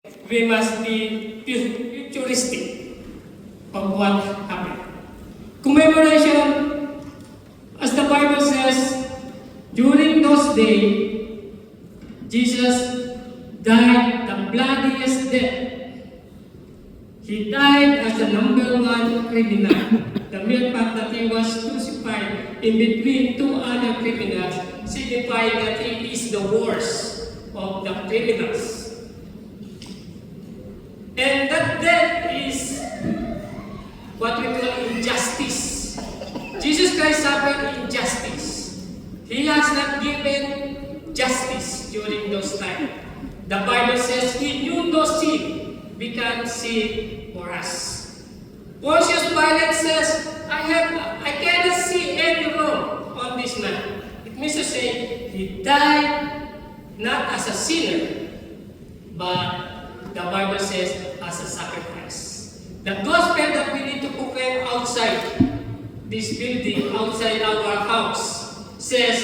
we must be futuristic of what happened. Commemoration, as the Bible says, during those days, Jesus died the bloodiest death. He died as the #1 criminal. The mere fact that he was crucified in between two other criminals signifying that he is the worst of the criminals. And that death is what we call injustice. Jesus Christ suffered injustice. He has not given justice during those times. The Bible says he knew no sin became sin for us. Pontius Pilate says, I cannot see any wrong on this man. It means to say, he died not as a sinner, but the Bible says, as a sacrifice. The gospel that we need to proclaim outside this building, outside our house, says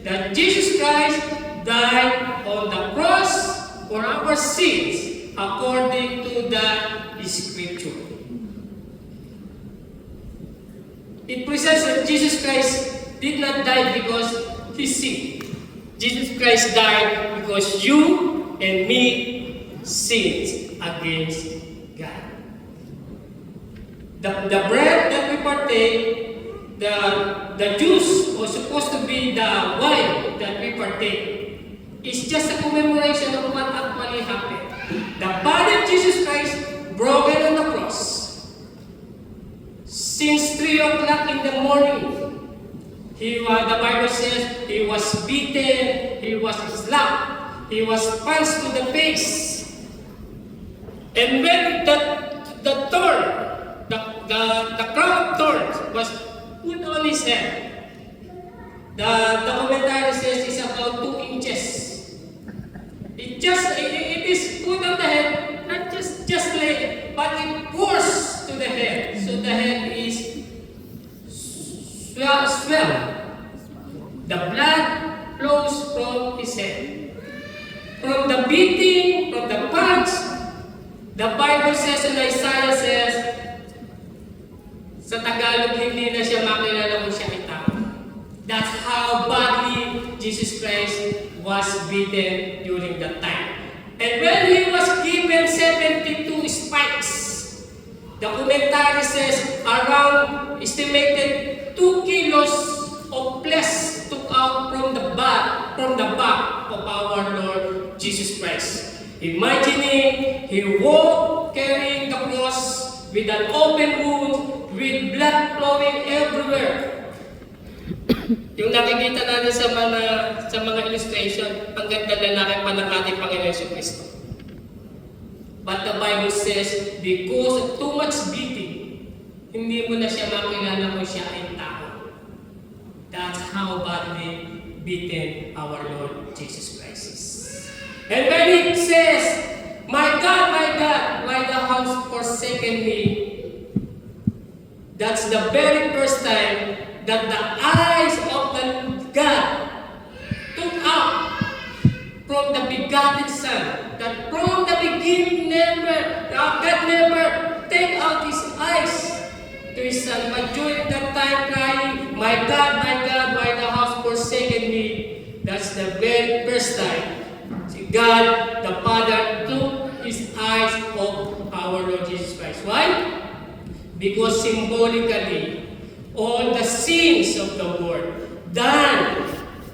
that Jesus Christ died on the cross for our sins according to the Scripture. It presents that Jesus Christ did not die because he sinned. Jesus Christ died because you and me sinned against God. The bread that we partake, the juice was supposed to be the wine that we partake. It's just a commemoration of what actually happened. The body of Jesus Christ broken on the cross. Since 3 o'clock in the morning, the Bible says he was beaten, he was slapped, he was punched to the face. And when the crown of thorns was put on his head, the commentary says it's about 2 inches. It is put on the head, not just lay, but it pours to the head. So the head is swell. The blood flows from his head. From the beating, from the punch, the Bible says and Isaiah says, sa Tagalog, hindi na siya makilala kung siya ay tao. That's how badly Jesus Christ was beaten during that time. And when he was given 72 spikes, the commentary says around estimated 2 kilos of flesh took out from the back of our Lord Jesus Christ. Imagining he walked carrying the cross with an open wound, with blood flowing everywhere. Yung nakikita natin sa mga illustration, ang ganda lalaki pa ng ating Panginoon Yesu Cristo. But the Bible says, because of too much beating, hindi mo na siya makilala kung siya ay tao. That's how badly beaten our Lord Jesus Christ is. And when he says, my God, why thou hast forsaken me? That's the very first time that the eyes of the God took out from the begotten Son. That from the beginning God never take out his eyes to his Son. But during that time crying, my God, why thou hast forsaken me? That's the very first time God, the Father, took his eyes off our Lord Jesus Christ. Why? Because symbolically, all the sins of the world done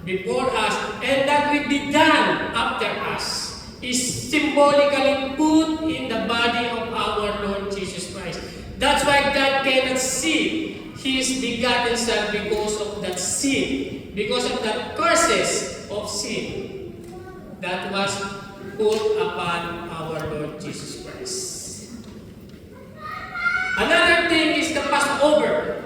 before us and that will be done after us is symbolically put in the body of our Lord Jesus Christ. That's why God cannot see his begotten Son because of that sin, because of the curses of sin that was put upon our Lord Jesus Christ. Another thing is the Passover.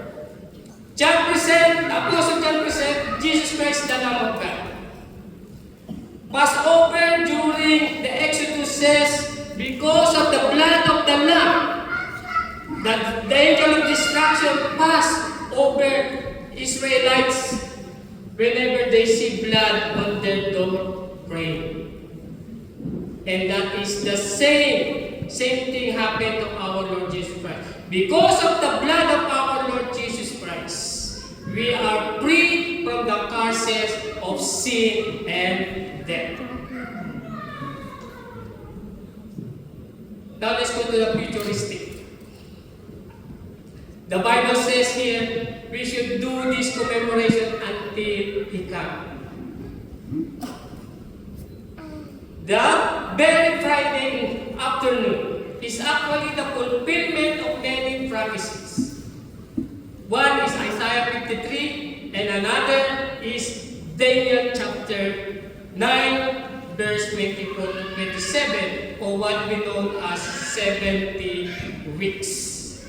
Apostle John present Jesus Christ, the Lamb of God. Passover during the Exodus says, because of the blood of the Lamb, that the angel of destruction passed over Israelites whenever they see blood on their door frame. And that is the same thing happened to our Lord Jesus Christ. Because of the blood of our Lord Jesus Christ, we are freed from the curses of sin and death. Now let's go to the futuristic. The Bible says here, we should do this commemoration until He comes. The very Friday afternoon is actually the fulfillment of many prophecies. One is Isaiah 53, and another is Daniel chapter 9, verse 24 to 27, or what we know as 70 weeks.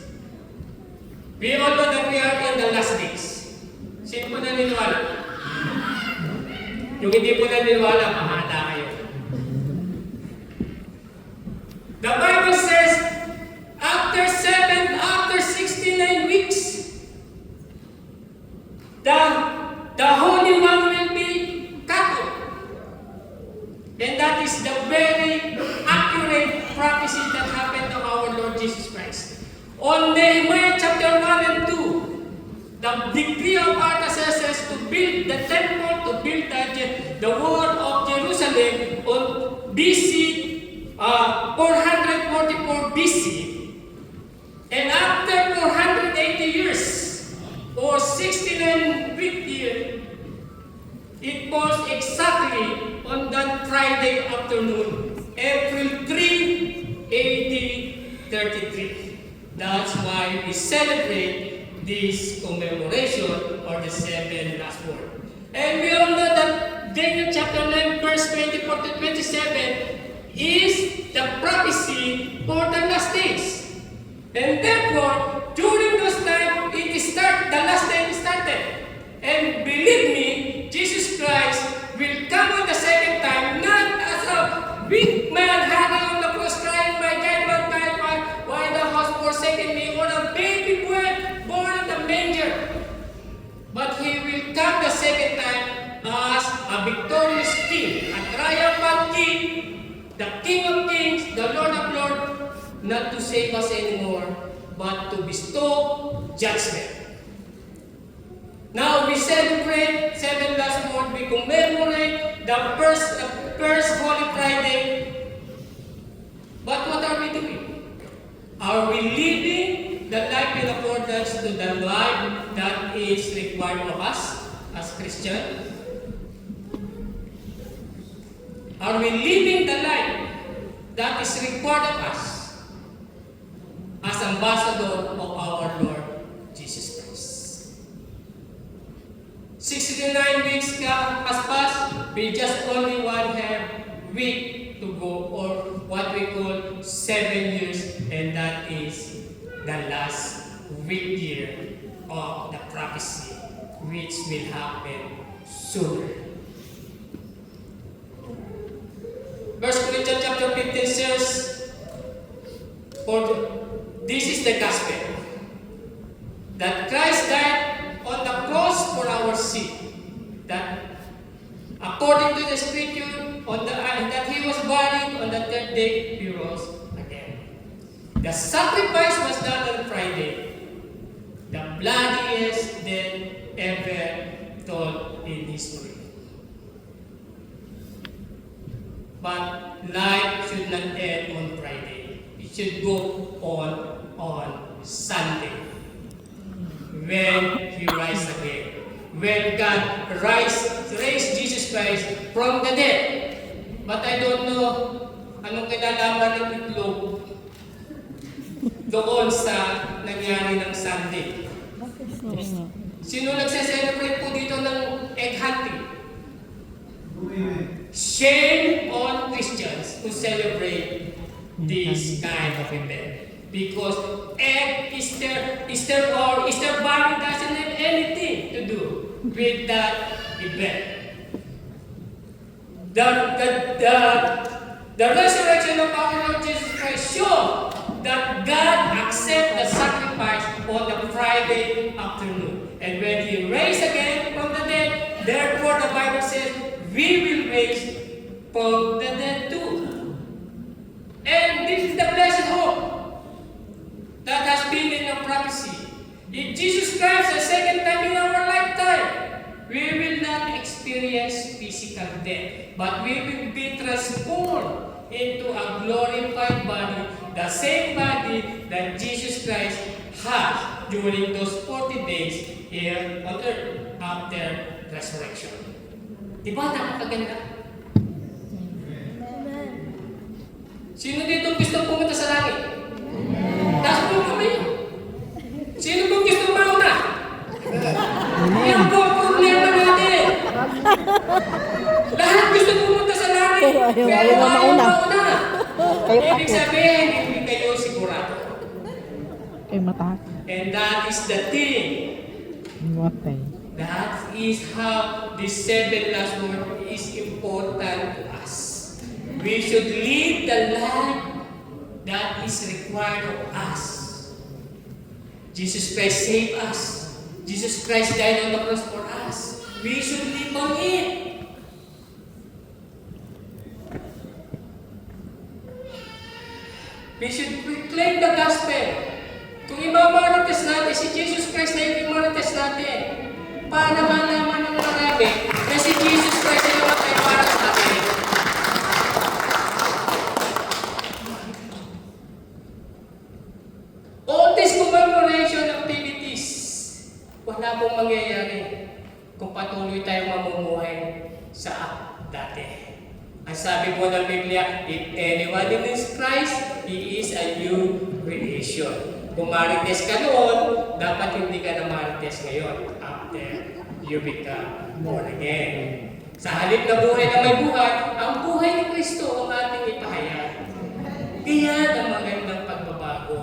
We all know that we are in the last days. Sino po naniniwala? Yung hindi po naniniwala, mahala kayo. The Bible says, after 69 weeks, the Holy One will be cut off. And that is the very accurate prophecy that happened to our Lord Jesus Christ. On Nehemiah chapter 1 and 2, the decree of Artaxerxes to build the temple, to build the wall of Jerusalem on BC 444 BC, and after 480 years, or 69 week year, it falls exactly on that Friday afternoon, April 3, AD 33. That's why we celebrate this commemoration, or the 7 last word. And we all know that Daniel chapter 9, verse 24 to 27 is the prophecy for the last days. And therefore, during those times, the last day started. And believe me, Jesus Christ will come on the second time, not as a weak man hanging on the cross crying, "My God, why thou hast forsaken me?" or a baby boy born in the manger. But He will come the second time as a victorious King, a triumphant King, the King of Kings, the Lord of Lords, not to save us anymore, but to bestow judgment. Now we celebrate 7 last word. We commemorate the first Holy Friday. But what are we doing? Are we living the life in accordance to the life that is required of us as Christians? Are we living the life that is required of us as ambassador of our Lord Jesus Christ? 69 weeks has passed, we just only one week to go, or what we call 7 years, and that is the last week year of the prophecy, which will happen sooner. 1 Corinthians chapter 15 says, "For this is the gospel, that Christ died on the cross for our sin, that according to the Scripture, that He was buried, on the third day He rose again. The sacrifice was done on Friday, the bloodiest death ever told in history. But life should not end on Friday. It should go on Sunday, when He rises again. When God raised Jesus Christ from the dead. But I don't know anong kinalaman ng itlog doon sa nangyari ng Sunday. Sino nagse-celebrate po dito ng egg hunting? Shame on Christians who celebrate this kind of event. Because Easter Bunny doesn't have anything to do with that event. The resurrection of our Lord Jesus Christ shows that God accepts the sacrifice on the Friday afternoon. And when He raised again from the dead, therefore the Bible says, we will raise from the dead too. If Jesus Christ the second time in our lifetime, we will not experience physical death, but we will be transformed into a glorified body, the same body that Jesus Christ had during those 40 days here on earth after resurrection. Diba napakaganda? Sino dito gusto pumunta sa langit? Taas po kami. Sino po gusto mauna? Yan po ang problema natin. Lahat gusto pumunta sa langit. Pero ayaw mauna. Ibig sabihin, hindi kayo sigurado. Ay, mata. And that is the thing. Matay. That is how this 7 last word is important to us. We should live the life that is required of us. Jesus Christ saved us. Jesus Christ died on the cross for us. We should live on it. We should proclaim the gospel. Kung imamarites natin si Jesus Christ na imamarites natin, para malaman ng marami na si Jesus Christ ay namatay para sa atin. All these commemoration activities, wala pong mangyayari kung patuloy tayong mamumuhay sa dati. Ang sabi po ng Biblia, if anyone is Christ, he is a new creation. Kung marites ka noon, dapat hindi ka na marites ngayon after you become born again. Sa halip na buhay na may buhay, ang buhay ni Kristo ang ating ipahayag. Iyan ang magandang pagbabago.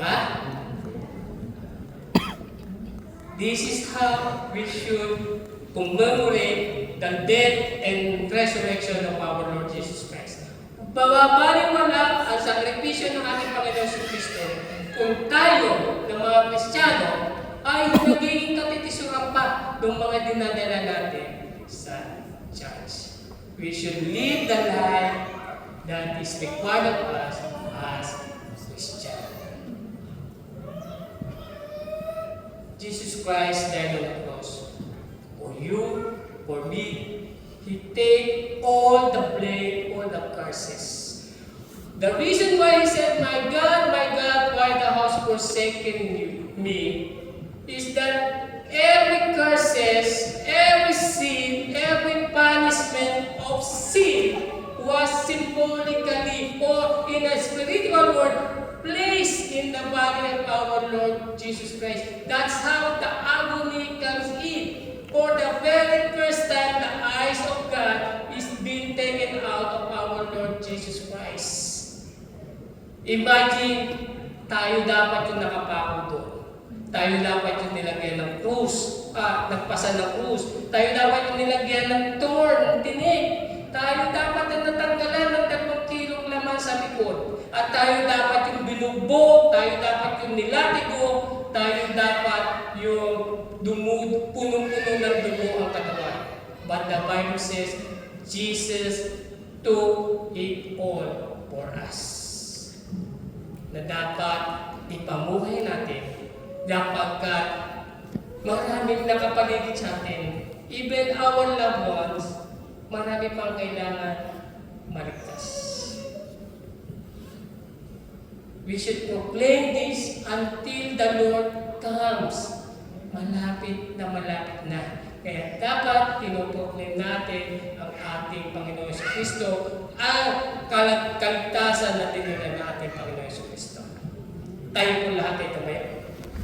Ha? This is how we should commemorate the death and resurrection of our Lord Jesus Christ. Bababaliwala ang sakripisyo ng ating Panginoon si Kristo kung tayo, ng mga Kristiyano, ay nagiging katitisuran pa ng mga dinadala natin sa church. We should live the life that is required of us as Christians. Jesus Christ died on the cross for you, for me. He take all the blame, all the curses. The reason why he said, my God, why thou hast forsaken me, is that every curses, every sin, every punishment of sin was symbolically or in a spiritual word placed in the body of our Lord Jesus Christ. That's how the agony comes in. For the very first time, the eyes of God is being taken out of our Lord Jesus Christ. Imagine, tayo dapat yung nakapako doon. Tayo dapat yung nilagyan ng krus, nagpasa ng krus. Tayo dapat yung nilagyan ng thorn, ng tinik. Tayo dapat yung natanggalan ng 2 kilong laman sa likod. At tayo dapat yung binugbog, tayo dapat yung nilatigo, tayo dapat yung punong-puno ng dugo ang katawan. But the Bible says, Jesus took it all for us. Na dapat ipamuhay natin, sapagkat maraming nakapaligid sa atin. Even our loved ones, marami pang kailangan maligtas. We should proclaim this until the Lord comes. Malapit na. Kaya dapat pinoproclaim natin ang ating Panginoon Yesu Kristo, ang kaligtasan na dinala ng ating Panginoon Yesu Kristo. Tayo po lahat ay tumayo.